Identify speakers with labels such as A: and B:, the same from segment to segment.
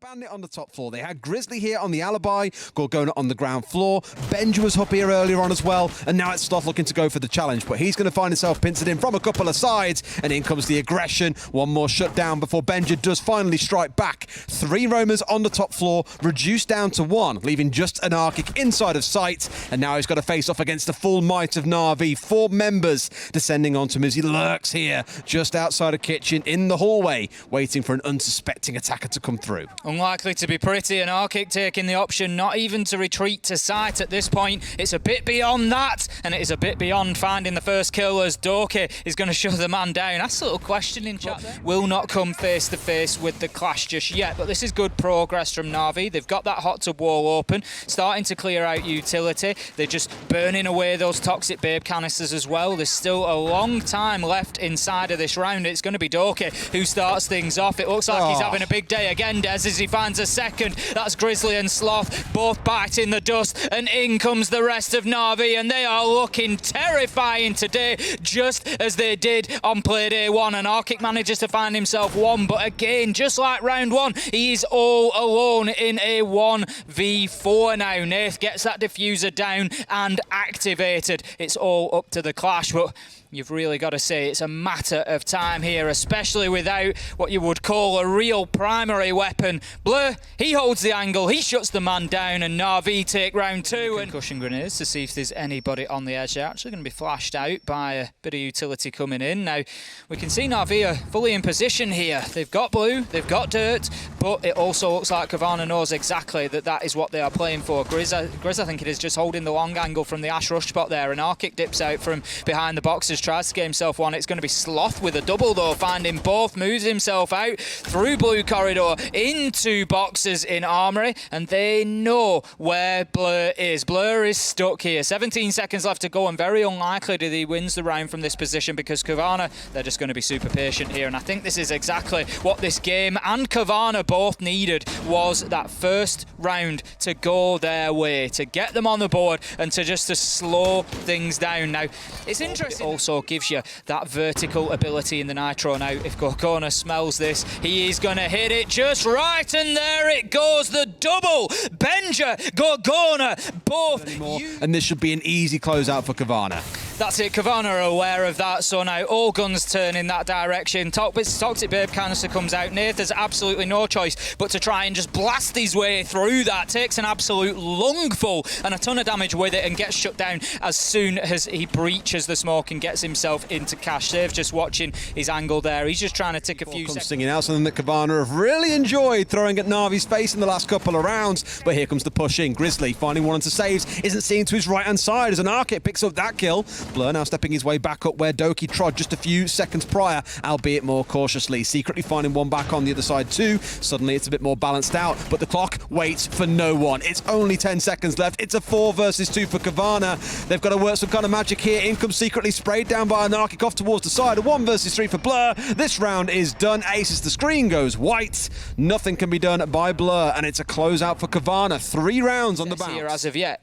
A: Bandit on the top floor. They had Grizzly here on the alibi, Gorgona on the ground floor. Benja was up here earlier on as well, and now it's Sloth looking to go for the challenge, but he's going to find himself pincered in from a couple of sides, and in comes the aggression. One more shutdown before Benja does finally strike back. 3 roamers on the top floor, reduced down to 1, leaving just an Arctic inside of sight, and now he's got to face off against the full might of NaVi. 4 members descending onto him as he lurks here, just outside of kitchen, in the hallway, waiting for an unsuspecting attacker to come through.
B: Unlikely to be pretty, and Arctic taking the option not even to retreat to site at this point. It's a bit beyond that, and it is a bit beyond finding the first kill as Doki is going to shut the man down. That's a little question in chat there. Will not come face to face with the clash just yet, but this is good progress from NaVi. They've got that hot tub wall open, starting to clear out utility. They're just burning away those toxic babe canisters as well. There's still a long time left inside of this round. It's going to be Doki who starts things off. It looks like he's having a big day again, Des, as he finds a second. That's Grizzly and Sloth, both biting the dust, and in comes the rest of NaVi, and they are looking terrifying today, just as they did on Playday 1. And Arctic manages to find himself 1, but again, just like round 1, he's all alone in a 1v4 now. Nath gets that diffuser down and activated. It's all up to the clash, but you've really got to say it's a matter of time here, especially without what you would call a real primary weapon. Blur, he holds the angle, he shuts the man down, and NaVi take round 2. And concussion grenades to see if there's anybody on the edge. They're actually going to be flashed out by a bit of utility coming in. Now, we can see NaVi are fully in position here. They've got blue, they've got dirt, but it also looks like Cowana knows exactly that that is what they are playing for. Grizz, I think it is, just holding the long angle from the Ash Rush spot there, and Arctic dips out from behind the boxes, tries to get himself 1. It's going to be Sloth with a double though, finding both, moves himself out through blue corridor into boxes in Armory, and they know where Blur is. Blur is stuck here. 17 seconds left to go, and very unlikely that he wins the round from this position, because Cowana, they're just going to be super patient here, and I think this is exactly what this game and Cowana both needed, was that first round to go their way, to get them on the board and to slow things down. Now, it's interesting. It also gives you that vertical ability in the Nitro. Now, if Gorgona smells this, he is going to hit it just right, and there it goes, the double. Benja, Gorgona, both.
A: And this should be an easy closeout for Cowana.
B: That's it, Cowana are aware of that, so now all guns turn in that direction. Toxic Babe canister comes out. Nath has absolutely no choice but to try and just blast his way through that. Takes an absolute lungful and a ton of damage with it, and gets shut down as soon as he breaches the smoke and gets himself into cash. Save just watching his angle there. He's just trying to tick a few seconds.
A: Singing out something that Cowana have really enjoyed throwing at NaVi's face in the last couple of rounds, but here comes the push in. Grizzly finding one to saves, isn't seen to his right-hand side as an Arctic picks up that kill. Blur now stepping his way back up where Doki trod just a few seconds prior, albeit more cautiously. Secretly finding one back on the other side too. Suddenly it's a bit more balanced out, but the clock waits for no one. It's only 10 seconds left. It's a 4 versus 2 for Cowana. They've got to work some kind of magic here. In comes Secretly, sprayed down by an Arctic off towards the side. A 1 versus 3 for Blur. This round is done. Aces, the screen goes white. Nothing can be done by Blur, and it's a closeout for Cowana. 3 rounds on the bounce.
B: Here as of yet.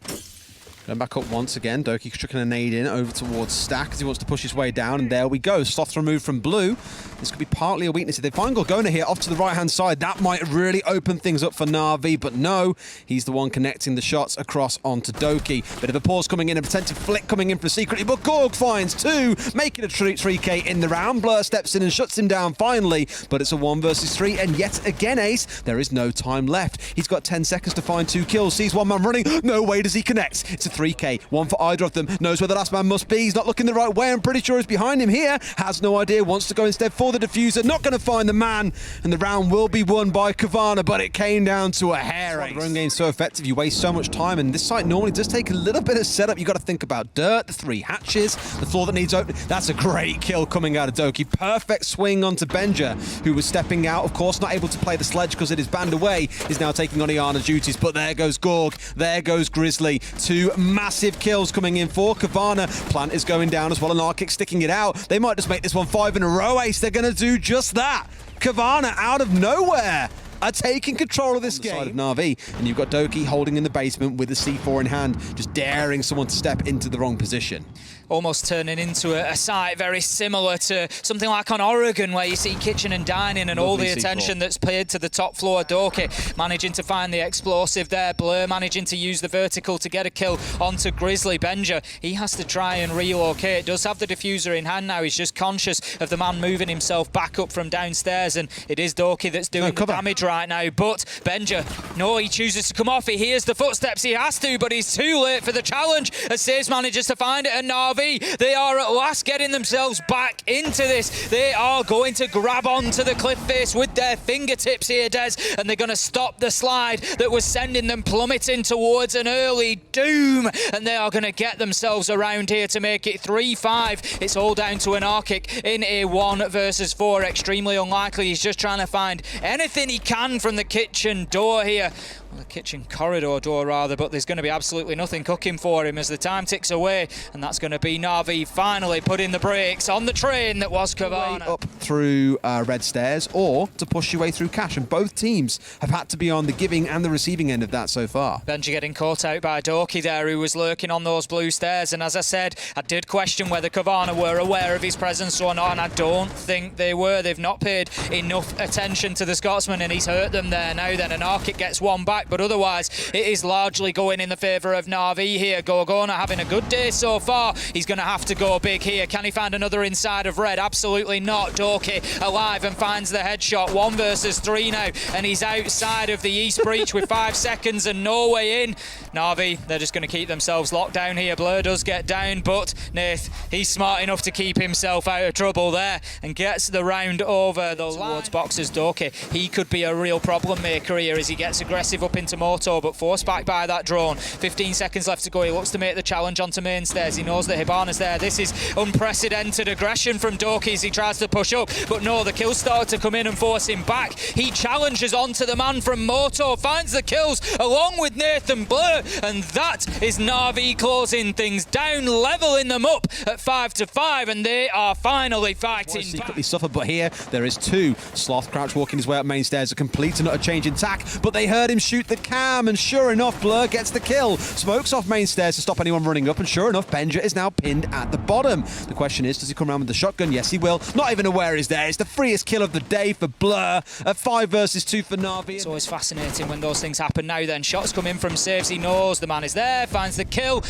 A: Going back up once again, Doki chucking a nade in over towards Stack as he wants to push his way down, and there we go. Sloth removed from blue. This could be partly a weakness. If they find Gorgona here off to the right-hand side, that might really open things up for NaVi, but no, he's the one connecting the shots across onto Doki. Bit of a pause coming in, a potential flick coming in for Secretly, but Gorg finds 2, making a 3K in the round. Blur steps in and shuts him down finally, but it's a 1 versus 3, and yet again, Ace, there is no time left. He's got 10 seconds to find 2 kills, sees one man running, no way does he connect. It's a 3K, 1 for either of them, knows where the last man must be, he's not looking the right way, I'm pretty sure he's behind him here, has no idea, wants to go instead for the diffuser, not going to find the man, and the round will be won by Cowana, but it came down to a hair race. The run game's so effective, you waste so much time, and this site normally does take a little bit of setup. You got to think about dirt, the 3 hatches, the floor that needs opening. That's a great kill coming out of Doki. Perfect swing onto Benja, who was stepping out, of course, not able to play the sledge because it is banned away, is now taking on Iana's duties, but there goes Gorg, there goes Grizzly. 2 massive kills coming in for Cowana. Plant is going down as well, and Arctic sticking it out. They might just make this one 5 in a row, Ace. They're going to do just that. Cowana out of nowhere are taking control of this game. Side of NaVi, and you've got Doki holding in the basement with the C4 in hand, just daring someone to step into the wrong position.
B: almost turning into a site very similar to something like on Oregon, where you see kitchen and dining and all the attention that's paid to the top floor. Doki managing to find the explosive there. Blur managing to use the vertical to get a kill onto Grizzly. Benja, he has to try and relocate. Does have the diffuser in hand now. He's just conscious of the man moving himself back up from downstairs, and it is Doki that's doing the damage right now. But Benja, no, he chooses to come off. He hears the footsteps. He has to, but he's too late for the challenge as Saves manages to find it. And NaVi, they are at last getting themselves back into this. They are going to grab onto the cliff face with their fingertips here, Des, and they're going to stop the slide that was sending them plummeting towards an early doom, and they are going to get themselves around here to make it 3-5. It's all down to an Arkic in a 1 versus 4. Extremely unlikely. He's just trying to find anything he can from the kitchen door here. The kitchen corridor door rather, but there's going to be absolutely nothing cooking for him as the time ticks away, and that's going to be NaVi finally putting the brakes on the train that was Cowana.
A: Up through red stairs, or to push your way through cash, and both teams have had to be on the giving and the receiving end of that so far.
B: Benja getting caught out by Doki there, who was lurking on those blue stairs, and as I said, I did question whether Cowana were aware of his presence or not, and I don't think they were. They've not paid enough attention to the Scotsman, and he's hurt them there now. Then an Arkic gets one back, but otherwise it is largely going in the favour of NaVi here. Gorgona having a good day so far. He's going to have to go big here. Can he find another inside of red? Absolutely not. Doki alive and finds the headshot. 1 versus 3 now, and he's outside of the east breach with 5 seconds and no way in. NaVi, they're just going to keep themselves locked down here. Blur does get down, but Nath, he's smart enough to keep himself out of trouble there and gets the round over the line. Towards boxes. Doki, he could be a real problem maker here as he gets aggressive up into Moto, but forced back by that drone. 15 seconds left to go. He looks to make the challenge onto main stairs. He knows that Hibana's there. This is unprecedented aggression from Doki as he tries to push up, but no, the kills start to come in and force him back. He challenges onto the man from Moto, finds the kills along with Nathan Blur, and that is NaVi closing things down, leveling them up at 5-5, and they are finally fighting.
A: Secretly suffered, but here there is 2. Sloth Crouch walking his way up main stairs, a complete and utter change in tack, but they heard him shoot the cam, and sure enough, Blur gets the kill. Smokes off main stairs to stop anyone running up, and sure enough, Benja is now pinned at the bottom. The question is, does he come around with the shotgun? Yes, he will. Not even aware he's there. It's the freest kill of the day for Blur. A 5 versus 2 for NaVi.
B: It's always fascinating when those things happen. Now then, shots come in from Saves. He knows the man is there, finds the kill.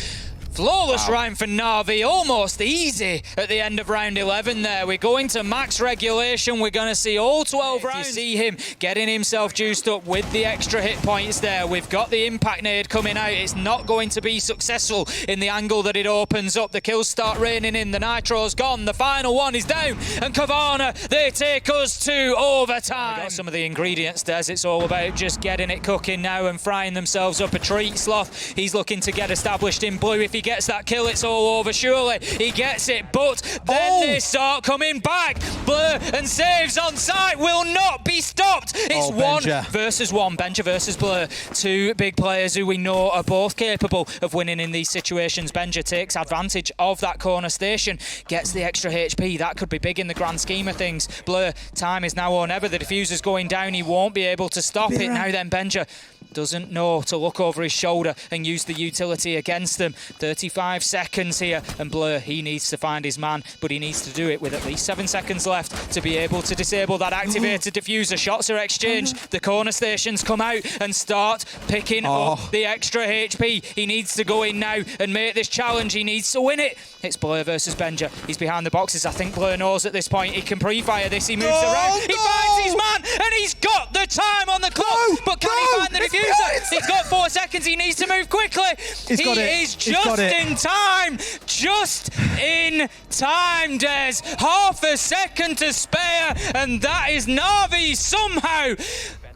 B: Flawless round for NaVi, almost easy at the end of round 11 there. We're going to max regulation. We're going to see all 12 rounds. You see him getting himself juiced up with the extra hit points there. We've got the impact nade coming out. It's not going to be successful in the angle that it opens up. The kills start raining in. The nitro's gone. The final one is down. And Cowana, they take us to overtime. Got some of the ingredients, Des. It's all about just getting it cooking now and frying themselves up a treat. Sloth, he's looking to get established in blue. If he gets that kill, it's all over. Surely he gets it, but then they start coming back. Blur and Saves on site will not be stopped. It's 1 versus 1. Benja versus Blur. 2 big players who we know are both capable of winning in these situations. Benja takes advantage of that corner station, gets the extra HP. That could be big in the grand scheme of things. Blur, time is now or never. The diffuser's going down. He won't be able to stop it. Now then, Benja doesn't know to look over his shoulder and use the utility against them. 35 seconds here, and Blur, he needs to find his man, but he needs to do it with at least 7 seconds left to be able to disable that activated diffuser. Shots are exchanged. The corner stations come out and start picking up the extra HP. He needs to go in now and make this challenge. He needs to win it. It's Blur versus Benja. He's behind the boxes. I think Blur knows at this point he can pre-fire this. He moves around. He finds his man, and he's got the time on the clock. But can he find the diffuser? He's got 4 seconds. He needs to move quickly. He is just in time. Just in time, Des. Half a second to spare, and that is NaVi somehow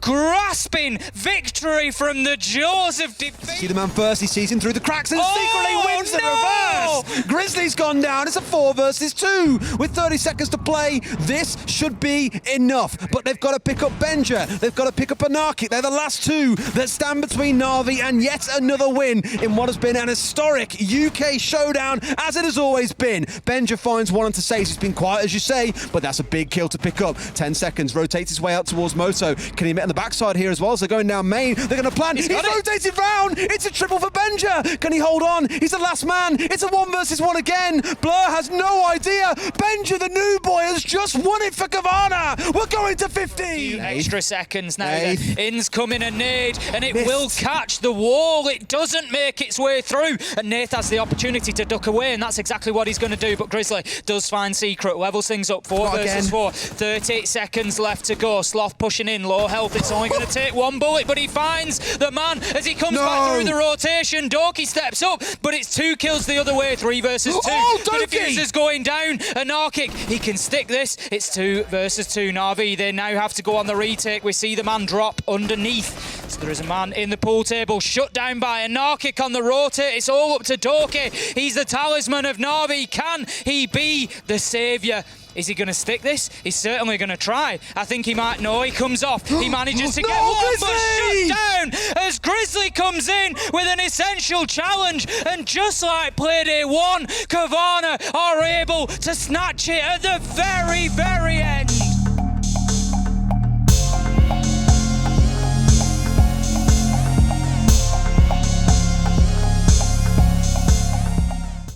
B: grasping victory from the jaws of defeat.
A: See the man first, he sees him through the cracks and secretly wins the reverse. Grizzly's gone down. It's a 4 versus 2 with 30 seconds to play. This should be enough, but they've got to pick up Benja. They've got to pick up Anarchic. They're the last 2 that stand between NaVi and yet another win in what has been an historic UK showdown, as it has always been. Benja finds one onto Saves. He's been quiet, as you say, but that's a big kill to pick up. 10 seconds, rotates his way out towards Moto. Can he hit on the backside here as well as they're going down main? They're going to plan. He's rotated round. It's a triple for Benja. Benja, can he hold on? He's the last man. It's a 1 versus 1 again. Blur has no idea. Benja, the new boy, has just won it for Cowana. We're going to 15.
B: Extra seconds now. In's coming a nade, and it will catch the wall. It doesn't make its way through, and Nath has the opportunity to duck away, and that's exactly what he's going to do. But Grizzly does find Secret, levels things up. 4 versus 4. 38 seconds left to go. Sloth pushing in, low health. It's only going to take 1 bullet, but he finds the man as he comes back through the rotation. Doki steps up, but it's 2 kills the other way. 3 versus 2. The diffuser's going down. Anarchic, he can stick this. It's 2 versus 2. NaVi, they now have to go on the retake. We see the man drop underneath. So there is a man in the pool table, shut down by Anarchic on the rotate. It's all up to Doki. He's the talisman of NaVi. Can he be the saviour? Is he going to stick this? He's certainly going to try. I think he might know. He comes off. He manages to get one, but shut down as Grizzly comes in with an essential challenge. And just like Playday 1, Cowana are able to snatch it at the very, very end.